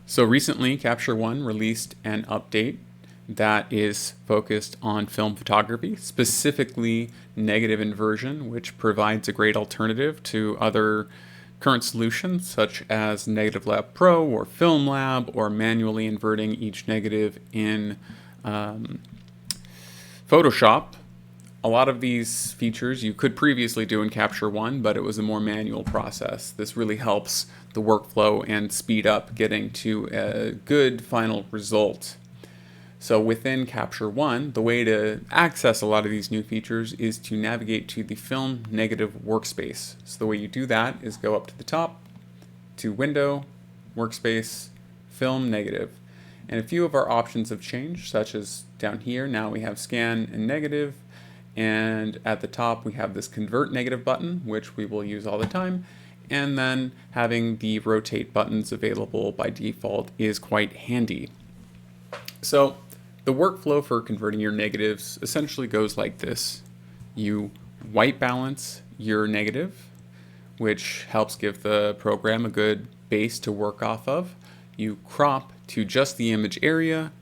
So recently, Capture One released an update that is focused on film photography, specifically negative inversion, which provides a great alternative to other current solutions such as Negative Lab Pro or Film Lab, or manually inverting each negative in Photoshop. A lot of these features you could previously do in Capture One, but it was a more manual process. This really helps the workflow and speed up getting to a good final result. So within Capture One, the way to access a lot of these new features is to navigate to the Film Negative workspace. So the way you do that is go up to the top, to Window, Workspace, Film Negative. And a few of our options have changed, such as down here, now we have Scan and Negative, and at the top we have this Convert Negative button, which we will use all the time, and then having the Rotate buttons available by default is quite handy. So the workflow for converting your negatives essentially goes like this. You white balance your negative, which helps give the program a good base to work off of. You crop to just the image area,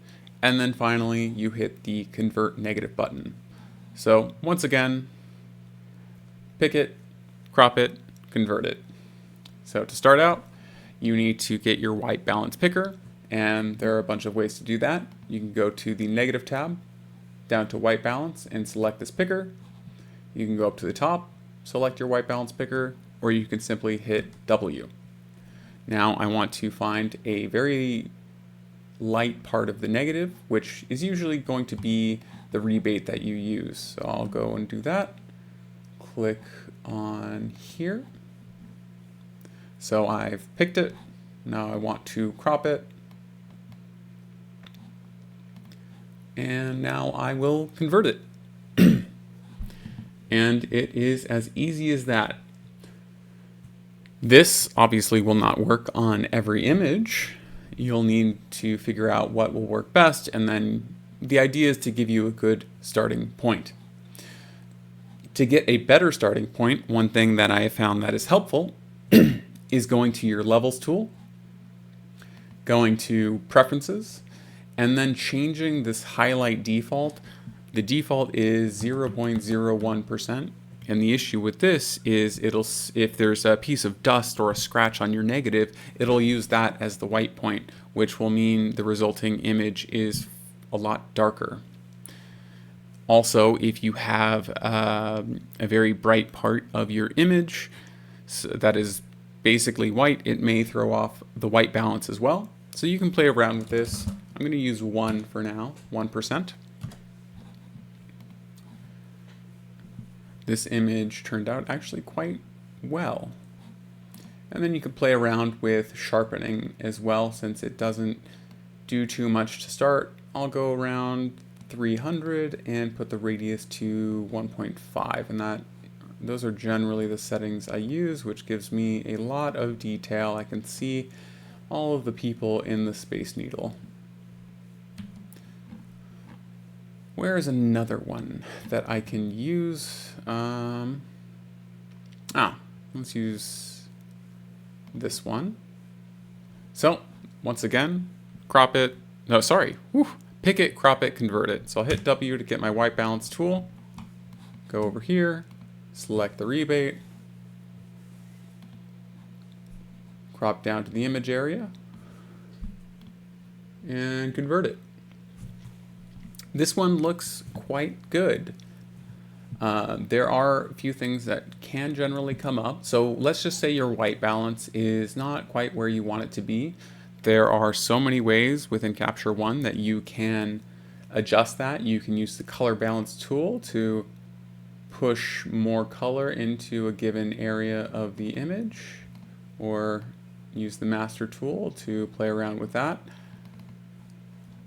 and then finally you hit the Convert Negative button. So once again, pick it, crop it, convert it. So to start out, you need to get your white balance picker, and there are a bunch of ways to do that. You can go to the Negative tab, down to white balance, and select this picker. You can go up to the top, select your white balance picker, or you can simply hit W. Now I want to find a very light part of the negative, which is usually going to be the rebate that you use. So I'll go and do that. Click on here. So I've picked it. Now I want to crop it. And now I will convert it. And it is as easy as that. This obviously will not work on every image. You'll need to figure out what will work best, and then the idea is to give you a good starting point. To get a better starting point, one thing that I have found that is helpful is going to your Levels tool, going to Preferences, and then changing this highlight default. The default is 0.01%. And the issue with this is if there's a piece of dust or a scratch on your negative, it'll use that as the white point, which will mean the resulting image is a lot darker. Also, if you have a very bright part of your image that is basically white, it may throw off the white balance as well. So you can play around with this. I'm going to use 1 for now, 1%. This image turned out actually quite well. And then you can play around with sharpening as well, since it doesn't do too much to start. I'll go around 300 and put the radius to 1.5, and those are generally the settings I use, which gives me a lot of detail. I can see all of the people in the Space Needle. Where is another one that I can use? Let's use this one. So once again, crop it. No, sorry. Pick it, crop it, convert it. So I'll hit W to get my white balance tool. Go over here, select the rebate, crop down to the image area, and convert it. This one looks quite good. There are a few things that can generally come up. So let's just say your white balance is not quite where you want it to be. There are so many ways within Capture One that you can adjust that. You can use the color balance tool to push more color into a given area of the image, or use the master tool to play around with that.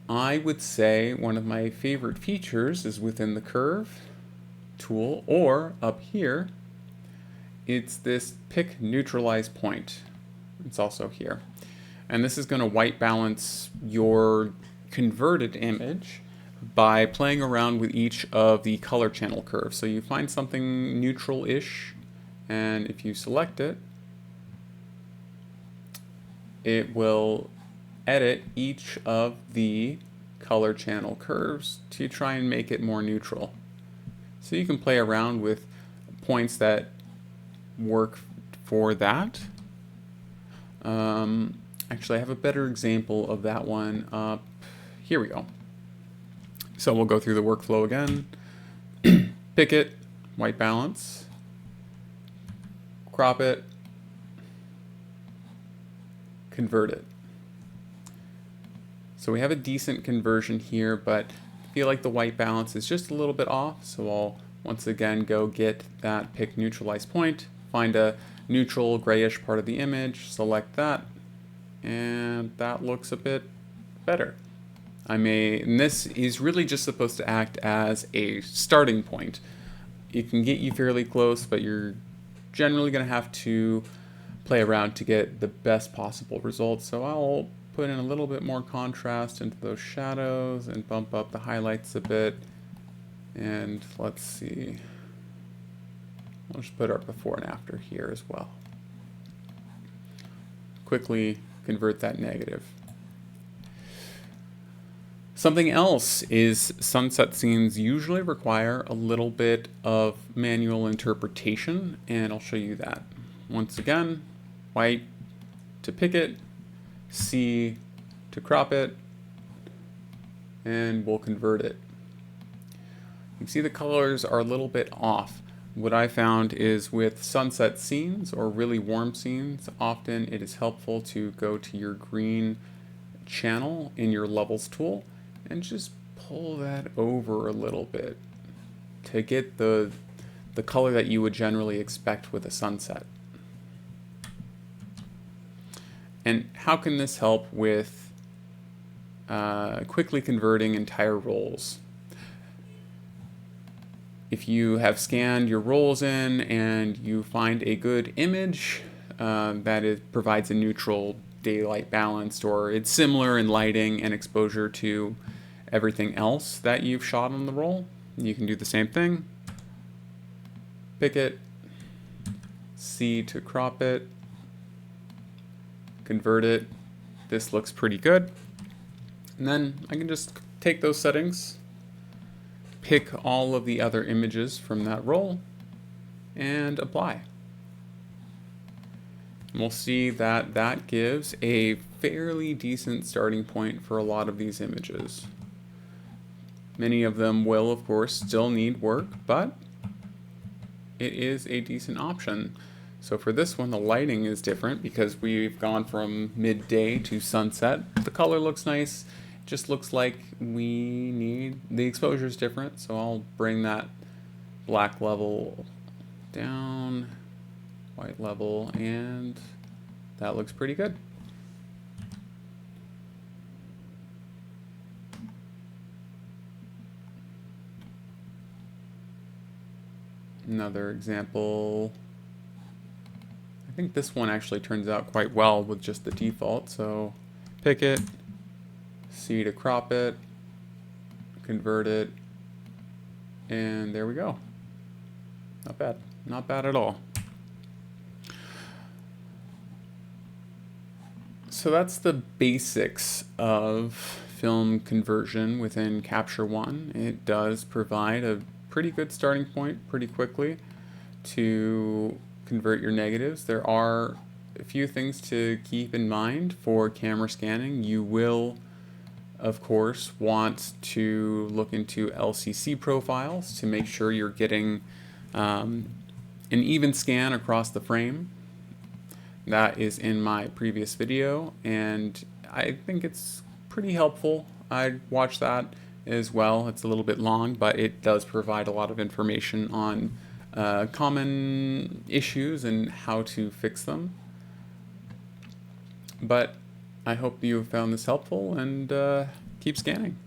I would say one of my favorite features is within the curve tool, or up here, it's this pick neutralize point. It's also here. And this is going to white balance your converted image by playing around with each of the color channel curves. So you find something neutral-ish, and if you select it, it will edit each of the color channel curves to try and make it more neutral. So you can play around with points that work for that. Actually, I have a better example of that one up. Here we go. So we'll go through the workflow again. Pick it, white balance, crop it, convert it. So we have a decent conversion here, but I feel like the white balance is just a little bit off. So I'll once again go get that pick neutralize point, find a neutral grayish part of the image, select that, and that looks a bit better. And this is really just supposed to act as a starting point. It can get you fairly close, but you're generally going to have to play around to get the best possible results. So I'll put in a little bit more contrast into those shadows and bump up the highlights a bit. And let's see. I'll just put our before and after here as well. Quickly convert that negative. Something else is sunset scenes usually require a little bit of manual interpretation, and I'll show you that. Once again, white to pick it, C to crop it, and we'll convert it. You can see the colors are a little bit off. What I found is with sunset scenes or really warm scenes, often it is helpful to go to your green channel in your levels tool and just pull that over a little bit to get the color that you would generally expect with a sunset. And how can this help with quickly converting entire roles? If you have scanned your roles in and you find a good image that provides a neutral daylight balance, or it's similar in lighting and exposure to everything else that you've shot on the roll, you can do the same thing. Pick it, C to crop it, convert it. This looks pretty good. And then I can just take those settings, pick all of the other images from that roll, and apply. And we'll see that that gives a fairly decent starting point for a lot of these images. Many of them will, of course, still need work, but it is a decent option. So for this one, the lighting is different because we've gone from midday to sunset. The color looks nice. It just looks like we need, the exposure is different. So I'll bring that black level down, white level, and that looks pretty good. Another example, I think this one actually turns out quite well with just the default. So pick it, C to crop it, convert it, and there we go. Not bad, not bad at all. So that's the basics of film conversion within Capture One. It does provide a pretty good starting point pretty quickly to convert your negatives. There are a few things to keep in mind for camera scanning. You will, of course, want to look into LCC profiles to make sure you're getting an even scan across the frame. That is in my previous video, and I think it's pretty helpful. I'd watch that as well. It's a little bit long, but it does provide a lot of information on common issues and how to fix them. But I hope you found this helpful, and keep scanning.